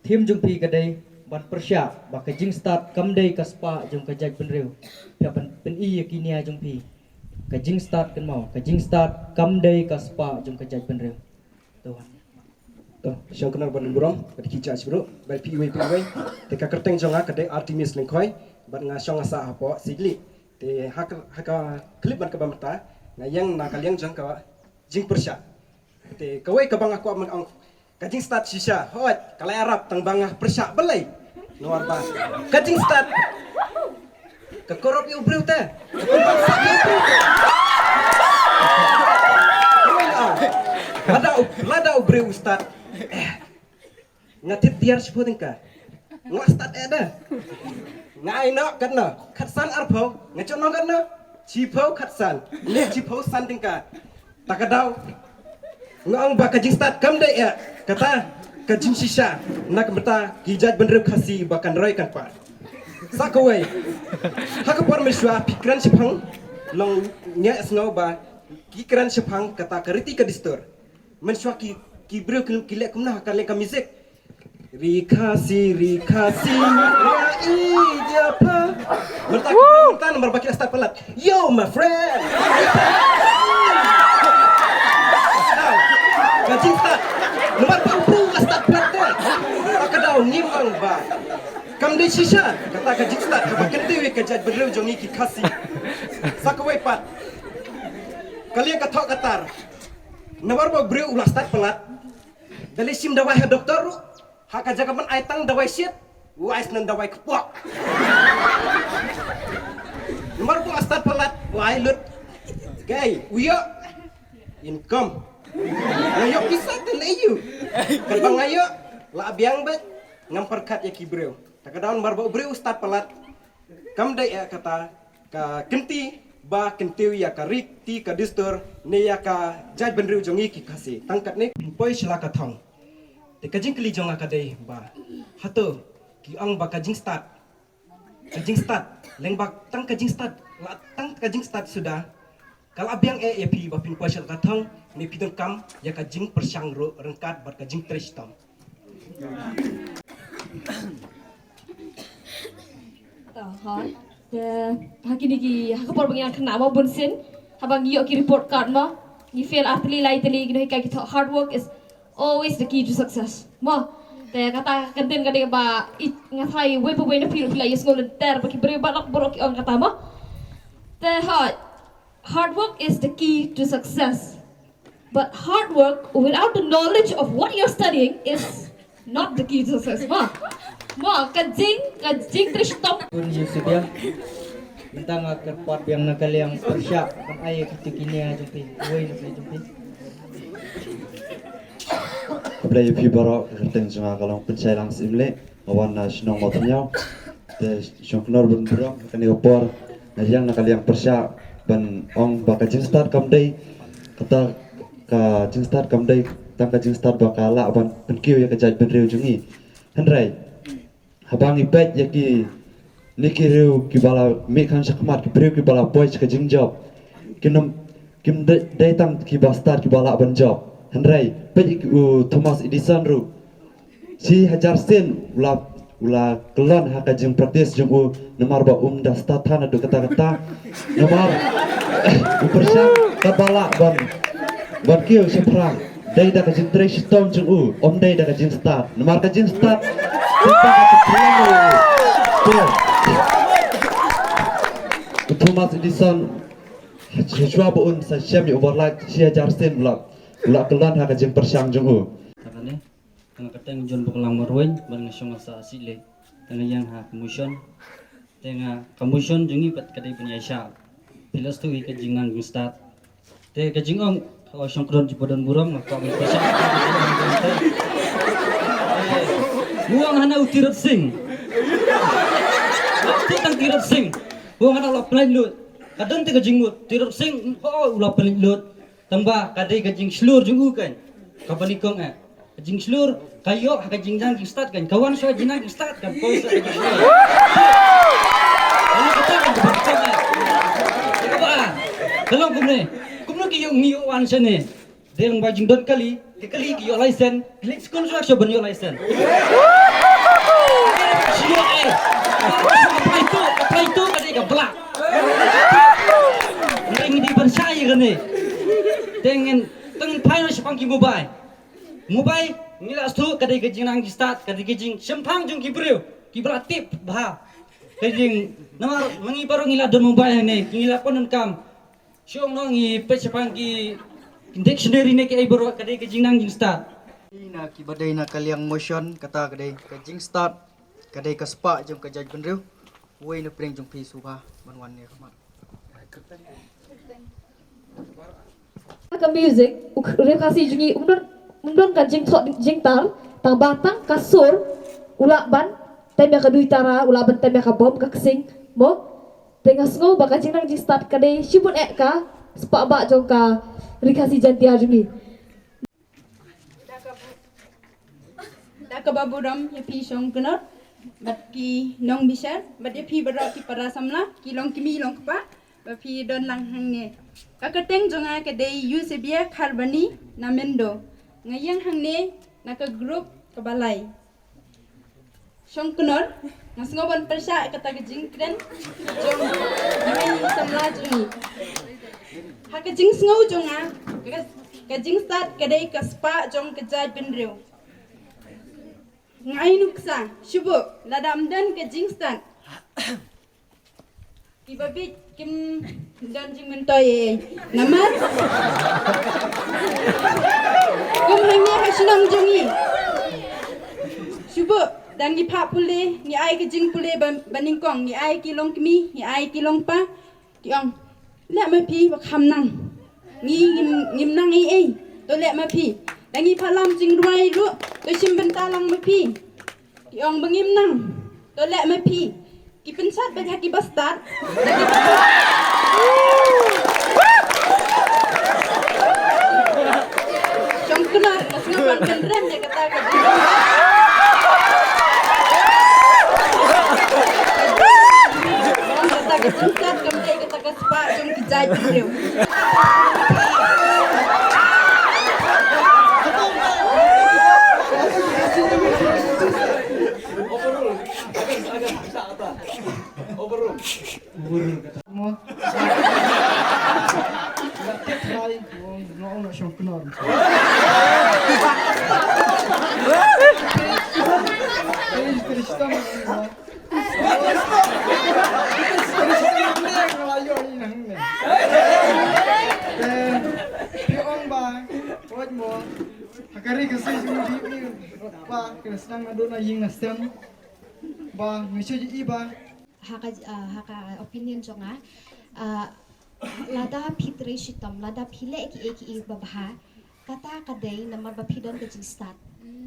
Thim jung pi kadai ban persya ba ka jing start kam dei ka spa jung ka jaj ben reu. Pia pen I kinia jung pi. Ka jing start kan mau. Ka jing start kam dei ka spa jung ka jaj ben reu. Tuhan. To siang kenal ban burong pada kijak bro bai pi wei te ka kerteng jonga kadai Artemis lengkoi ban nga syong asa apo sigli te haka klip ban ka bamta ngayang na kaliang jang ka jing persya te kawai ka bang aku ang kajing start shisha hot kalai arab tang bangah persya belai luar ba kajing start ka korop yu breu te lada breu start ngatit tiar seputing ka ngas start ada ngai no kan no khatsan arpho ngachon no kan no chipho khatsan le chipho sanding ka takadau ngong ba kajing start kam dai ya kata kajing shisha nak berta hijat benreu khasi bakan roi kan pa sakawai hakapor meswa pikran sepang long nya sngo ba kikran sepang kata kariti ka distor meswa ki breu kilek kumna kan le ka music Rikasi ya ijapa Merta nomor baki start pelat yo my friend Kajing start nomor pampu start pelat deh akadau nim ang ba kam dei shisha kata kajing start ka kendewi kajat bereu jongi ki khasi sakawai pat kalian katok katar nomor ba breu ulah start pelat dali sim dawai doktor haka jagaman aitang dawai shit wais nan dawai kepok nomor bu astat pelat wai lut gay uyo income ngayo bisa teleyu kan bang ngayo la biang bet ngamperkat ya kibreu takadaun barba breu start pelat kam dai ya kata ka kenti ba kentiu ya ka rikti ka distur ne ya ka jaj benriu jongi ki khasi tangkat ne poi selaka thong te kajing keli jong akadai ba hato ki ang ba kajing start leng ba tang kajing start la tang kajing start sudah kalau abiang ya pi ba pin pasal katang ni pidong kam ya kajing persyang ro rengkat bar kajing tres tam hakini ki hakapor bang yang kena mau bunsin habang yo ki report card ma ni fail atli lai tali gino ka ki hard work is always the key to success. Ma, te kata kantin kadi ba ngathai we pa na feel yes ngol ter ba ki bre balak borok on kata ma. Te hard work is the key to success. But hard work without the knowledge of what you're studying is not the key to success. Ma, kajing trishtom. Kun Yesus dia. Bintang kerpat yang nakaliang persya kan ay kitu kinia jung pi. Wei na jung pi. Keblai pi barok kerteng junga kalong pencai lang simle awan na sinong motornya te syongknor bun burong kan opor na yang nakaliang persya ban ong baka jing start kam dei kata ka jing start kam dei tang ka jing start bakala ban penkiu ya kajat ben reu jungi henrai habang ipet ya ki niki reu ki bala me kan sakmat ki breu ki bala boy ka jing job kinam kim dei tang ki ba start ki bala ban job Henry, pej Thomas Edison ru. Si hajar sen ula kelon haka jeng praktis jeng nomor ba dah statan adu kata-kata nomor persya kabala ban kieu seprang dai da kajeng trace stone jeng dai da kajeng start nomor kajeng start kita kajeng Thomas Edison Joshua Boun sa syam overlap si hajar sen ula kelan haka jeng persyang jeng Takane tengah keteng jon bekelang marwen ban ngasong asa asile tengah yang ha kamusion jungi pat kadai punya sya pilas tu ke jingan gustat te ke jingong kalau songkron jipodan burong maka bisa muang hana utirap sing tang tirap sing muang hana lop lain lut kadang te ke jingut tirap sing ulap lain lut tambah kadai kajing slur jungu kan kapanikong kajing slur kayo kajing jang start kan kawan so jinang start kan kau so kajing slur ini kita kan berbicara apa kalau kumne kiyo ngiyo wan sene deng bajing don kali kiyo license klik skon so ben yo license Semua apa itu kadai ka belak. Ring di percaya kan ni. Dengan pai sepang ki mobile. Mobile nila stu kadai ka jinang ki start kadai ka jing sempang jung ki brio. Ki beratip bah. Kadai namar mangi baru ngila don mobile ni ngila pon kam. Siong nong i pe sepang ki dictionary ni ki ai baru kadai ka jinang jing start. Na kibadai na kaliang motion kata kadai kajing start kadai ka spa jom ka judge benriu wei na pring jong pi subha banwan ni rahmat Ka music rekasi jungi undon ka jing thot jing tar tang batang kasur ulak ban tembe ka duitara ulak ban tembe ka bom ka kesing mo tengas ngo baka jing nang jing start kadai shibun ek ka spa ba jong ka rekasi jantia jungi Kababuram ya pi song kenot bat ki nong bisar bat ya pi bara ki para samla ki long kimi long pa ba pi don lang hangne kakateng jonga ke dei usebia kharbani namendo ngayang hangne naka group kabalai song kenot ngasngoban persa kata ke jingkren jong ngai samla jungi haka jing sngo jonga ka jing start ke dei ka spa jong ke jaj benreu ngai nuksa shubu ladam dan ke jingstan ibabit kim dan jing mentoy namar kum hangnya hasinang jongi shubu dan ni pa pule ni ai ke jing pule baningkong ni ai ki long kmi ni ai ki long pa ki ong le ma pi ba kham nang ni ngim nang ai to le ma pi dangi phalam jing ruai ru to simben talang ma pi ki ong bangim nang to le ma pi ki pensat ba ki bastat jong kena ngapan kendram je kata ka kata ka pensat kampai kata ka spa jong ki jai reu Hakari kasi sumudi ni pa kinasang na doon na ying nastem ba misyo iba haka opinion jonga lada pitre shitam lada pile eki babha kata kadai namar bapidon kajing start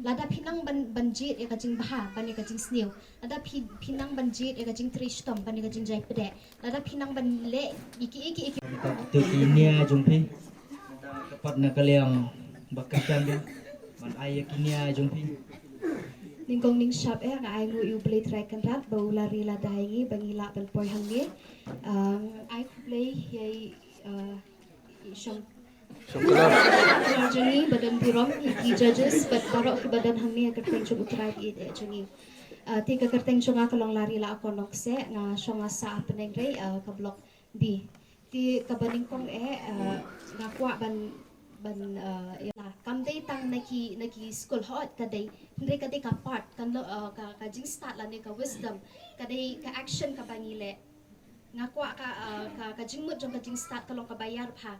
lada pinang banjit e kajing baha bani kajing snew lada pinang banjit e kajing trishtom bani kajing jai pede lada pinang banle eki Tu kinia jumpi tepat nak kaliang bakakan dia man ayah kinia jumpi ningkong ning shop ka ai ngu yu play track kan rat bau lari la dai bangila bal poi hang ni ai ku play yai shom Jangi badan birom iki judges but barok ki badan hang ni akan pencu utrai it jangi ti ka kerteng chunga kalong lari la ako nokse nga shonga sa peneng rei ka block B ti ka baningkong nga kwa ban kam day tang naki school hot kadai hindi kadai ka part kan ka jing start la ni ka wisdom kadai ka action ka bangile nga kwa ka jing mut jong ka jing start kalong ka bayar pa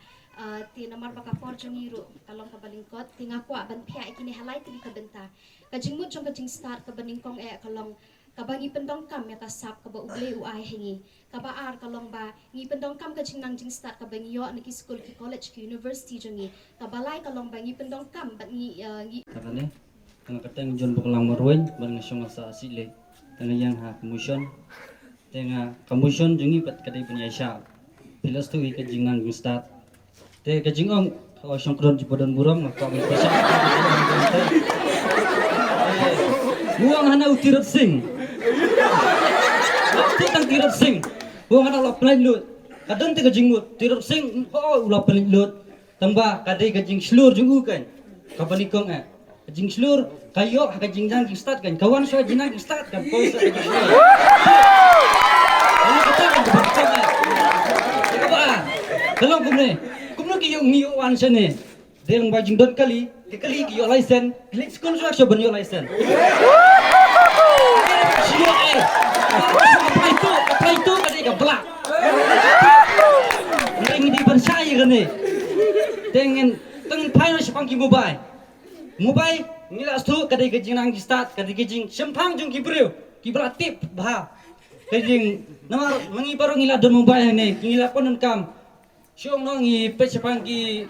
ti namar baka por jong iro kalong ka balingkot ti nga kwa ban pia ikini halai ti ka benta ka jing mut jong ka jing start ka baningkong kalong kabangi pendong kam ya kasap kaba uble uai hengi kaba ar kalong ba ngi pendong kam ka jingnang jing start kabangi yo naki school ki college ki university jongi kabalai kalong ba ngi pendong kam ba ngi takane tang kateng jon bakalang marwen ban ngasong sa asile tang yang ha commission tenga commission jungi pat kadai punya sha pilas tu ka jingnang jing start te ka jingong ka songkron di badan buram ka mi pesa buang hana utirap sing tang tirap sing buang hana ulap lain lut kadang te kajingmut tirap sing ulap lain lut tamba kadai kajing slur jungu kan kapanikong jing slur kayo haka jing jang jing start kan kawan so jing jang start kan kau sa jing slur kalau kata kan bersama apa kalau kumne kiyo ngiyo wan sene deng bajing don kali kiyo license klik skun so action benyo license siyo apply tu kadai ka belak deng di bersaya kan ni dengan teng pai na sepang ki mobile ngila stu kadai ke jing nang start kadai ke jing sempang jung ki breu ki belatip bah kadai nama mangi baru ngila don mobile ni ngila pon kam siong nong ngi pe sepang ki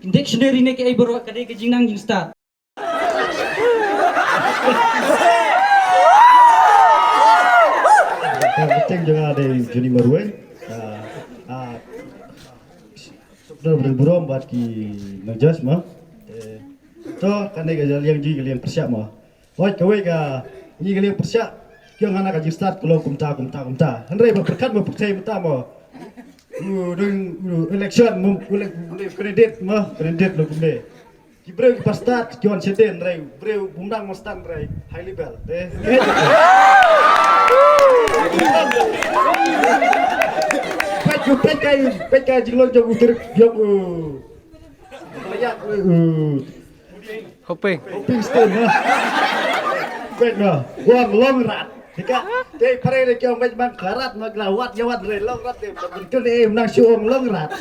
dictionary ni ke ai baru kadai ke jing nang start Betul juga ada Juni Marwe. Sudah berburam buat ki najas mah. To kan dia yang ji kalian persiap mah. Oi kowe ka ni kalian persiap kyo ngana ka start kalau kumta. Henry berkat berpercaya mata mah. Election kredit lo kumde. Ki breu ki start kyon seten rai breu bundang mo stand rai high level. Pekka jilong jog utir jog layak Hoping stone na pekka wang long rat tika te pare de kyong bang karat maglawat jawat re long rat te betul nang suong long rat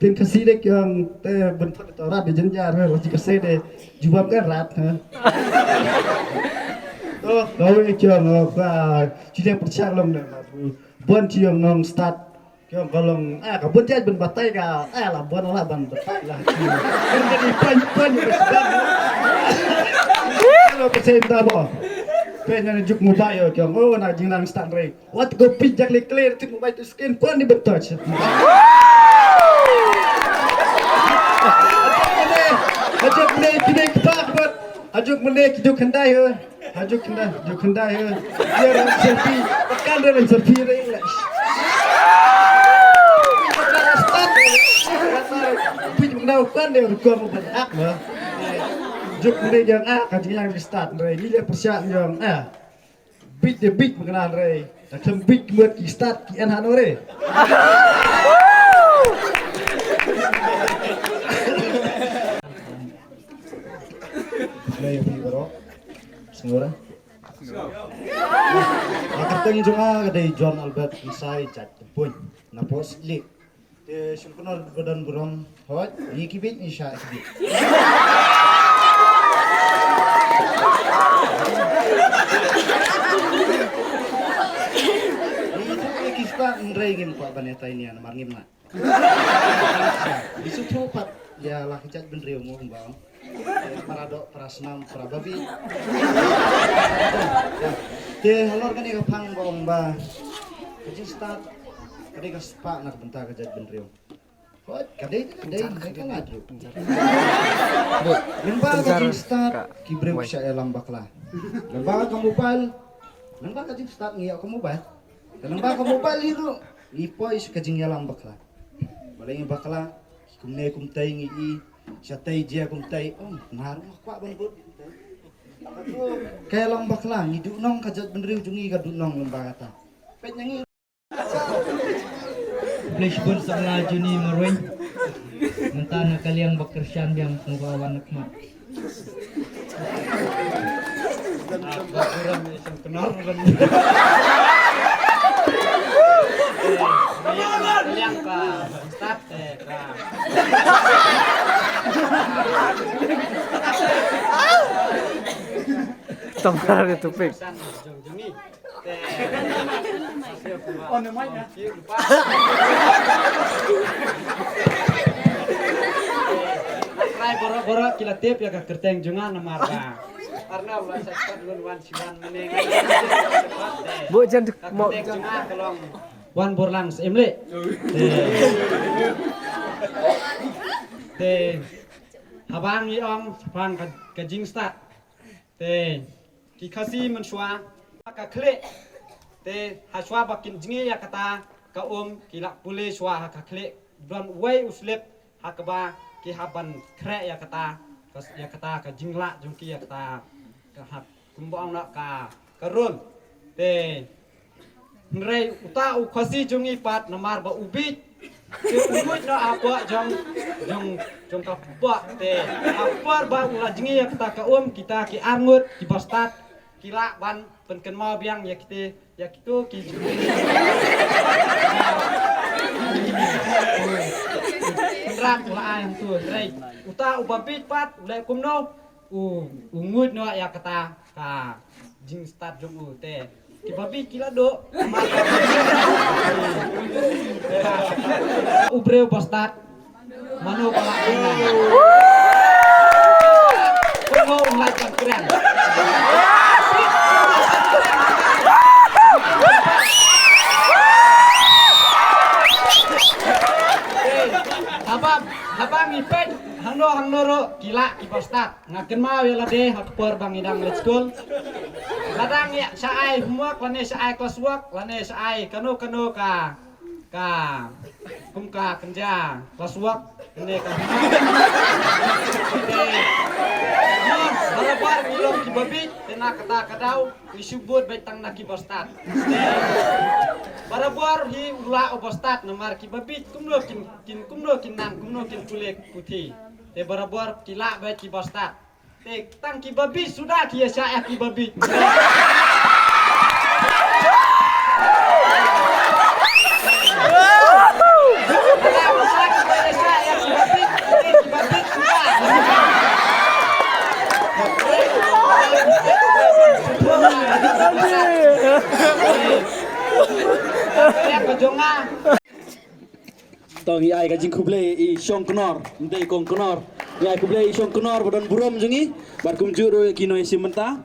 tin kasi de kyong te bentuk rat de jenjar re lagi kasi de jubab kan rat ha oh kau kyong ka chideng percak long na bon chiong nong start kyong kalong ka bon jaj ben batai ka lah bon lah ban batai lah kan jadi pan besar kalau percaya bo pengen juk mobile kyong oh na jing nang start re what go pijak le clear tu mobile tu skin kon di betouch ajak boleh kini kepak buat ajak boleh hidup kendai Hajuk kena ya. Dia orang selfie, tekan dia orang selfie dia. Pijak kena kan dia rekam berak mah. Juk dia yang kaji yang start rai. Ni dia persiap yang beat dia beat mengenal rai. Macam beat buat ki start ki an hano rai. Play bro. Semua Nakateng juga kadai John Albert Isai cat pun napos lik. Te sungkunor badan burong hot ikibit isya ikibit. Itu kita ngeregim pak baneta ini an marngim na. Isu tropat ya lah cat benriu mo bang. Paradok prasnam prababi te halor kan ika phang bong ba kajing start kadai ka spa nak bentar ka jaj benriu hot kadai kan adru lemba kajing start ki breu sya lambak lah lemba ka mobile lemba kajing start ngiya ka mobile lemba ka mobile itu ipoi kajing ya lambak lah balai bakla kumne kumtai ngi Siatai dia kumtai naruh kuat bangbut. Kayak lambak lah ngiduk nong kajat benriu jungi kaduk nong lembah kata. Pet nyangi. Flash pun sebelah Juni Marwin. Mentana kalian bekersian yang mengawan nikmat. kurang macam kenal kan yang ka start ka Tambar itu pik. on the mic ya. Try boro-boro kila tip ya ka kerteng jungan marga. Karena ulah cepat wan siwan meneng. Bu jan mau jungan kelong wan borlang semle. Te habang ni om habang ka jing start. Te ki khasi man shwa ka khle te ha shwa bakin jinge ya kata ka kila pule shwa ha ka khle don way uslep ha ka ba haban krek ya kata ka jingla jungki ya kata ka hab kumbang nak ka karun te nrei uta u khasi jungi pat namar ba ubit te umut na apa jong ka pa te apar ba ula jingi ya kata ka kita ki arngut ki bastat kila ban penken mau biang ya kita ya kitu ki ram ula ayam tu rei uta ubabit pat ula kumno ungut no ya kata ka jing start jong u te ki babi kila do ubreu bastat mano pala ko ngai kan keren Habang ipet hang noro kila ki postat ngaken mau ya lade hak por bang idang let's school ladang ya saai homework lane saai classwork lane saai kanu ka kumka kerja classwork ini ka balabar ilok ki babi tena kata kadau isubut betang na ki postat barabar hi ula obostat namar ki babi kumno kin nan kumno kin kulek putih te barabar kila bet ki postat te tang ki babi sudah ki saya ki babi Tong ai ka jing kuble I shong knor mde kong knor ai kuble I shong knor badan buram jungi bar kum juro kino simenta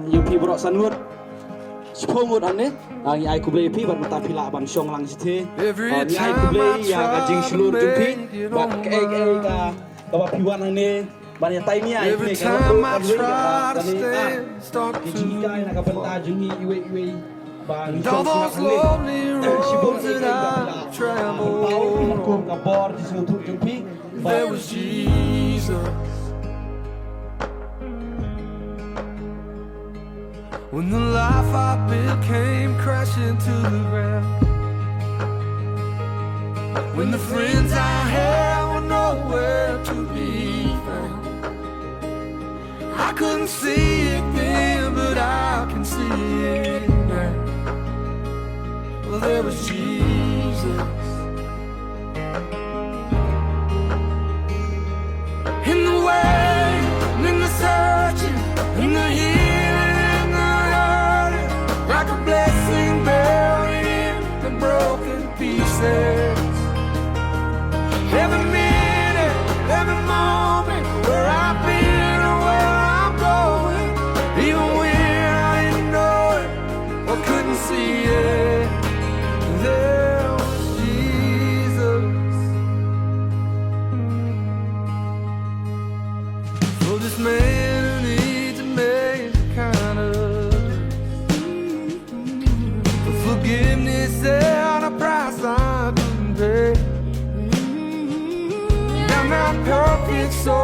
yu pi bro sanur spomut ane ai kuble pi bar mata pila bang shong lang sithe ai kuble ya ka jing slur jumpi bar ka ba piwan ane bar ya tai ni ai ne ka ka ki jing kai na ka banta jungi iwe And all those lonely roads that I traveled, there was Jesus. When the life I built came crashing to the ground, when the friends I had were nowhere to be found, I couldn't see it then, but I can see it now. Well, there was Jesus. In the waiting, in the searching, in the healing, in the hurting, like a blessing buried in the broken pieces. Every minute, every moment, where I've been or where I'm going, even when I didn't know it or couldn't see it. There was Jesus. For this man who needs a major kind of for forgiveness and a price I couldn't pay. I'm not perfect, so